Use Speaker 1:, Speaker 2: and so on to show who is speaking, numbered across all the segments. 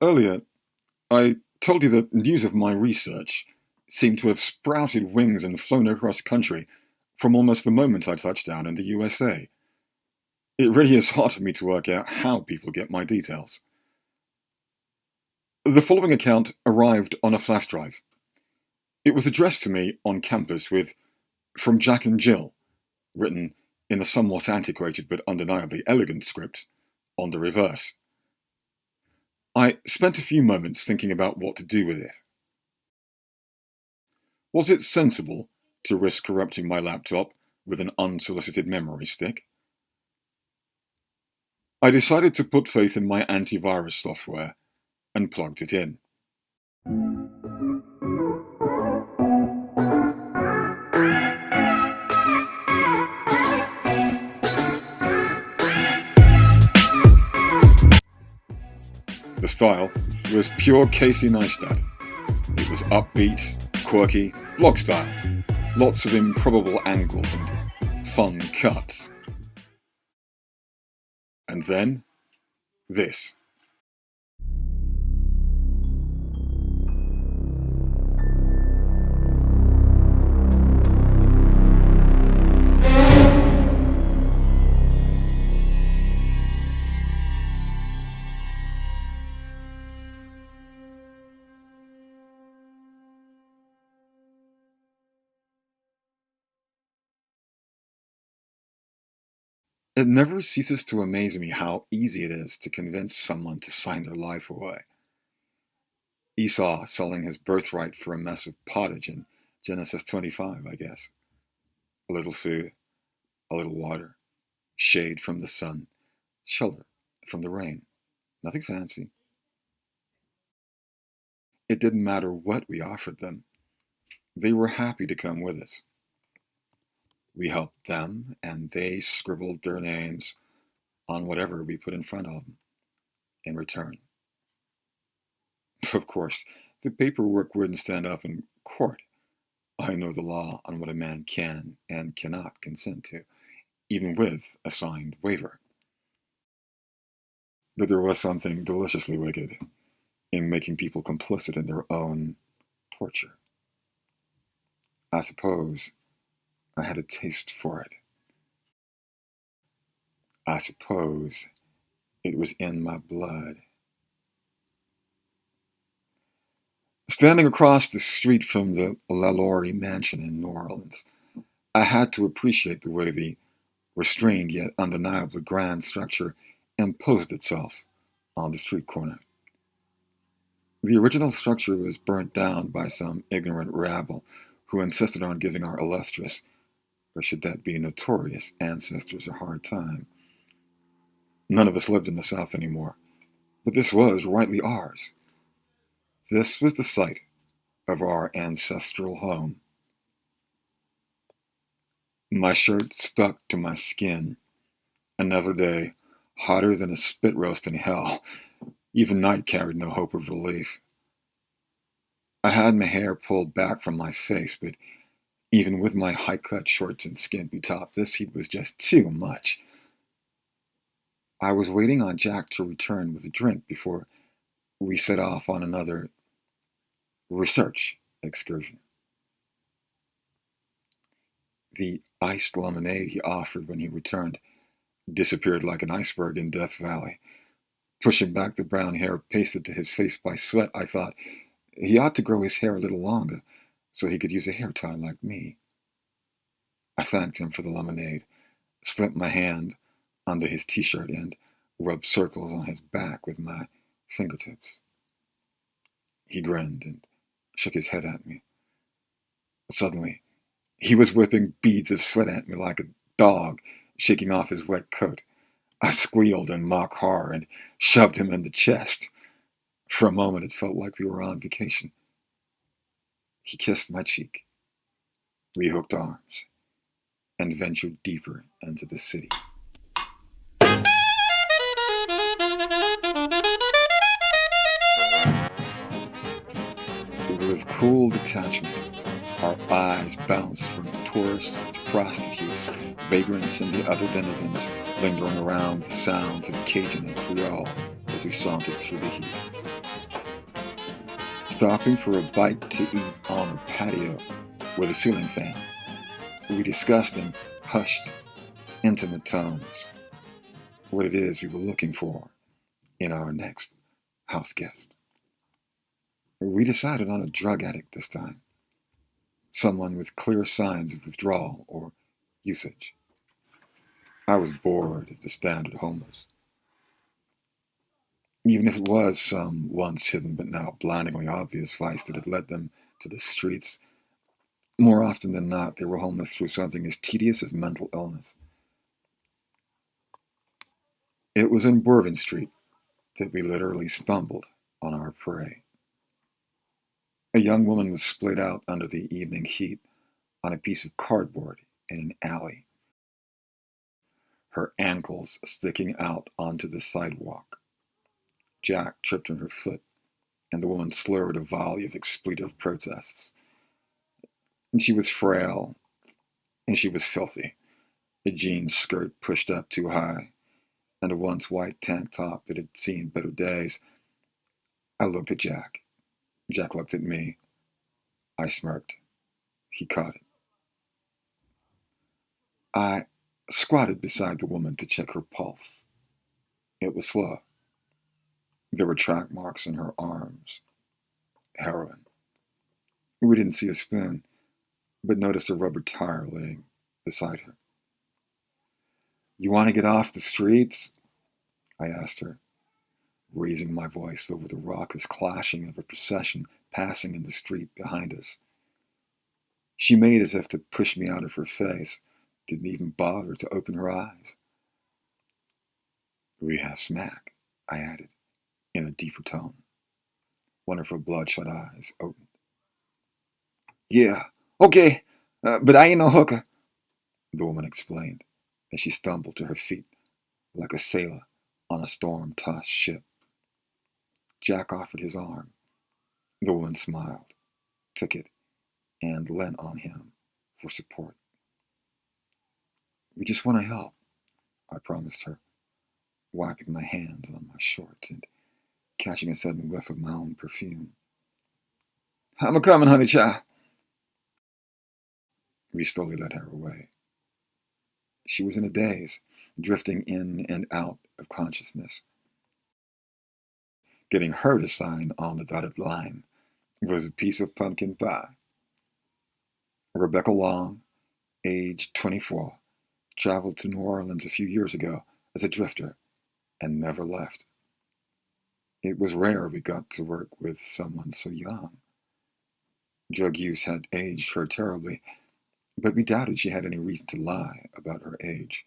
Speaker 1: Earlier, I told you that news of my research seemed to have sprouted wings and flown across country from almost the moment I touched down in the USA. It really is hard for me to work out how people get my details. The following account arrived on a flash drive. It was addressed to me on campus with "From Jack and Jill," written in a somewhat antiquated but undeniably elegant script on the reverse. I spent a few moments thinking about what to do with it. Was it sensible to risk corrupting my laptop with an unsolicited memory stick? I decided to put faith in my antivirus software and plugged it in. The style was pure Casey Neistat. It was upbeat, quirky, vlog style. Lots of improbable angles and fun cuts. And then, this. It never ceases to amaze me how easy it is to convince someone to sign their life away. Esau selling his birthright for a mess of pottage in Genesis 25, I guess. A little food, a little water, shade from the sun, shelter from the rain. Nothing fancy. It didn't matter what we offered them. They were happy to come with us. We helped them, and they scribbled their names on whatever we put in front of them in return. Of course, the paperwork wouldn't stand up in court. I know the law on what a man can and cannot consent to, even with a signed waiver. But there was something deliciously wicked in making people complicit in their own torture. I suppose I had a taste for it. I suppose it was in my blood. Standing across the street from the LaLaurie mansion in New Orleans, I had to appreciate the way the restrained yet undeniably grand structure imposed itself on the street corner. The original structure was burnt down by some ignorant rabble who insisted on giving our illustrious, or should that be notorious, ancestors a hard time. None of us lived in the South anymore, but this was rightly ours. This was the site of our ancestral home. My shirt stuck to my skin. Another day, hotter than a spit roast in hell. Even night carried no hope of relief. I had my hair pulled back from my face, but even with my high-cut shorts and skimpy top, this heat was just too much. I was waiting on Jack to return with a drink before we set off on another research excursion. The iced lemonade he offered when he returned disappeared like an iceberg in Death Valley. Pushing back the brown hair pasted to his face by sweat, I thought he ought to grow his hair a little longer so he could use a hair tie like me. I thanked him for the lemonade, slipped my hand under his t-shirt and rubbed circles on his back with my fingertips. He grinned and shook his head at me. Suddenly, he was whipping beads of sweat at me like a dog shaking off his wet coat. I squealed in mock horror and shoved him in the chest. For a moment, it felt like we were on vacation. He kissed my cheek. We hooked arms and ventured deeper into the city. With cool detachment, our eyes bounced from tourists to prostitutes, vagrants, and the other denizens lingering around the sounds of Cajun and Creole as we sauntered through the heat. stopping for a bite to eat on a patio with a ceiling fan. We discussed in hushed, intimate tones what it is we were looking for in our next house guest. We decided on a drug addict this time, someone with clear signs of withdrawal or usage. I was bored of the standard homeless, even if it was some once hidden but now blindingly obvious vice that had led them to the streets. More often than not, they were homeless through something as tedious as mental illness. It was in Bourbon Street that we literally stumbled on our prey. A young woman was splayed out under the evening heat on a piece of cardboard in an alley, her ankles sticking out onto the sidewalk. Jack tripped on her foot, and the woman slurred a volley of expletive protests. And she was frail, and she was filthy, a jean skirt pushed up too high, and a once white tank top that had seen better days. I looked at Jack. Jack looked at me. I smirked. He caught it. I squatted beside the woman to check her pulse. It was slow. There were track marks on her arms. Heroin. We didn't see a spoon, but noticed a rubber tire laying beside her. "You want to get off the streets?" I asked her, raising my voice over the raucous clashing of a procession passing in the street behind us. She made as if to push me out of her face, didn't even bother to open her eyes. "We have smack," I added, in a deeper tone. One of her bloodshot eyes opened. "Yeah, okay, but I ain't no hooker," the woman explained as she stumbled to her feet like a sailor on a storm-tossed ship. Jack offered his arm. The woman smiled, took it, and leant on him for support. "We just want to help," I promised her, wiping my hands on my shorts and catching a sudden whiff of my own perfume. "I'm a-comin', honey child." We slowly led her away. She was in a daze, drifting in and out of consciousness. Getting her to sign on the dotted line was a piece of pumpkin pie. Rebecca Long, age 24, traveled to New Orleans a few years ago as a drifter and never left. It was rare we got to work with someone so young. Drug use had aged her terribly, but we doubted she had any reason to lie about her age.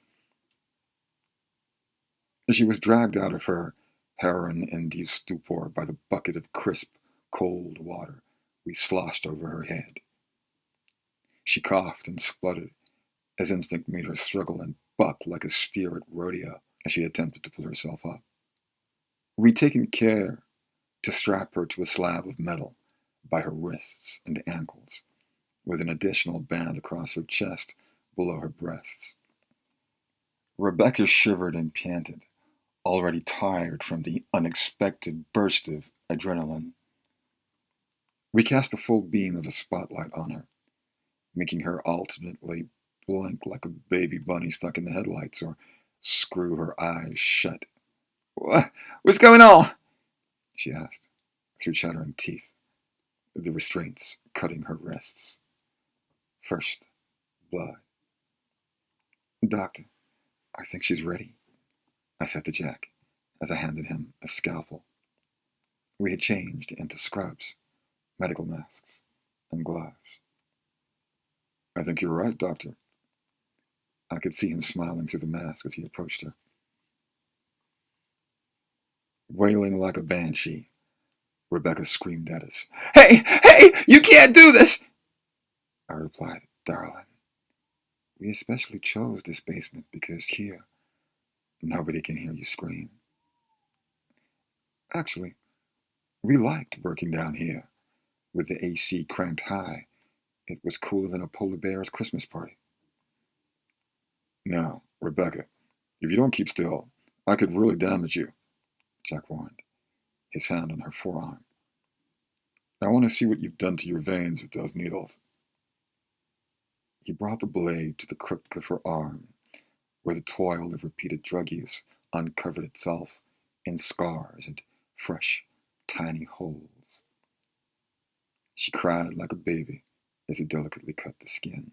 Speaker 1: She was dragged out of her heroin-induced stupor by the bucket of crisp, cold water we sloshed over her head. She coughed and spluttered as instinct made her struggle and buck like a steer at rodeo as she attempted to pull herself up. We'd taken care to strap her to a slab of metal by her wrists and ankles, with an additional band across her chest below her breasts. Rebecca shivered and panted, already tired from the unexpected burst of adrenaline. We cast a full beam of a spotlight on her, making her alternately blink like a baby bunny stuck in the headlights or screw her eyes shut. "What's going on?" she asked, through chattering teeth, the restraints cutting her wrists. First, blood. "Doctor, I think she's ready," I said to Jack as I handed him a scalpel. We had changed into scrubs, medical masks, and gloves. "I think you're right, Doctor." I could see him smiling through the mask as he approached her. Wailing like a banshee, Rebecca screamed at us. Hey, you can't do this!" I replied, "Darling, we especially chose this basement because here, nobody can hear you scream. Actually, we liked working down here. With the AC cranked high, it was cooler than a polar bear's Christmas party." "Now, Rebecca, if you don't keep still, I could really damage you," Jack warned, his hand on her forearm. I want to see what you've done to your veins with those needles. He brought the blade to the crook of her arm, where the toil of repeated drug use uncovered itself in scars and fresh, tiny holes. She cried like a baby as he delicately cut the skin.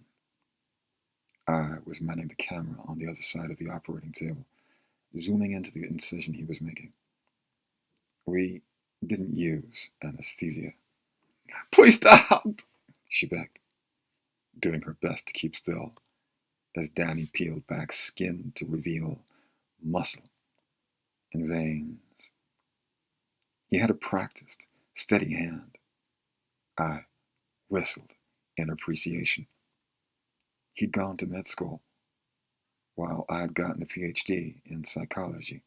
Speaker 1: I was manning the camera on the other side of the operating table, zooming into the incision he was making. We didn't use anesthesia. Please stop, she begged, doing her best to keep still as Danny peeled back skin to reveal muscle and veins. He had a practiced, steady hand. I whistled in appreciation. He'd gone to med school, while I'd gotten a PhD in psychology.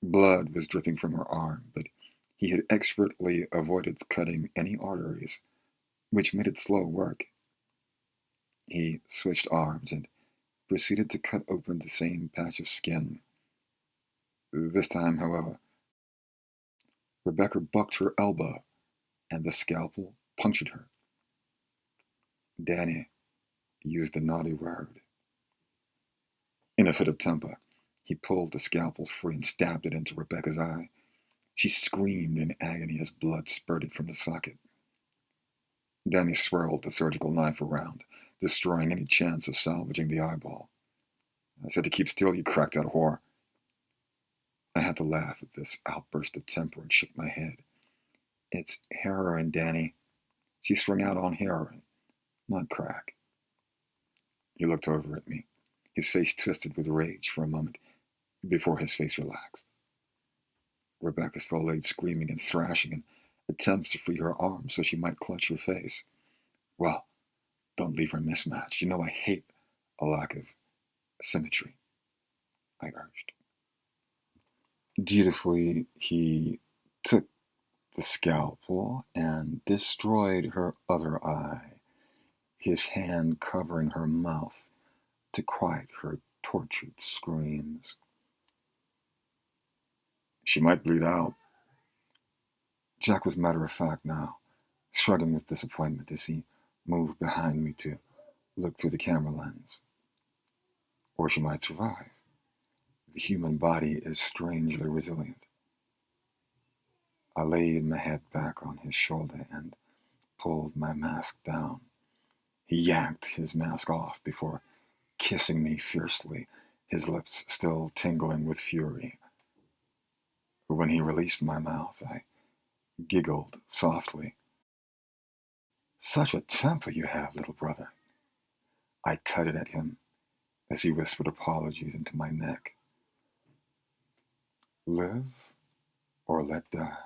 Speaker 1: Blood was dripping from her arm, but he had expertly avoided cutting any arteries, which made it slow work. He switched arms and proceeded to cut open the same patch of skin. This time, however, Rebecca bucked her elbow, and the scalpel punctured her. Danny used a naughty word. In a fit of temper, he pulled the scalpel free and stabbed it into Rebecca's eye. She screamed in agony as blood spurted from the socket. Danny swirled the surgical knife around, destroying any chance of salvaging the eyeball. I said to keep still, you cracked out whore. I had to laugh at this outburst of temper and shook my head. It's heroin, Danny. She strung out on heroin, not crack. He looked over at me, his face twisted with rage for a moment before his face relaxed. Rebecca still laid screaming and thrashing in attempts to free her arms so she might clutch her face. Well, don't leave her mismatched. You know I hate a lack of symmetry, I urged. Dutifully, he took the scalpel and destroyed her other eye, his hand covering her mouth to quiet her tortured screams. She might bleed out. Jack was matter of fact now, shrugging with disappointment as he moved behind me to look through the camera lens. Or she might survive. The human body is strangely resilient. I laid my head back on his shoulder and pulled my mask down. He yanked his mask off before kissing me fiercely, his lips still tingling with fury. When he released my mouth, I giggled softly. Such a temper you have, little brother. I tutted at him as he whispered apologies into my neck. Live or let die.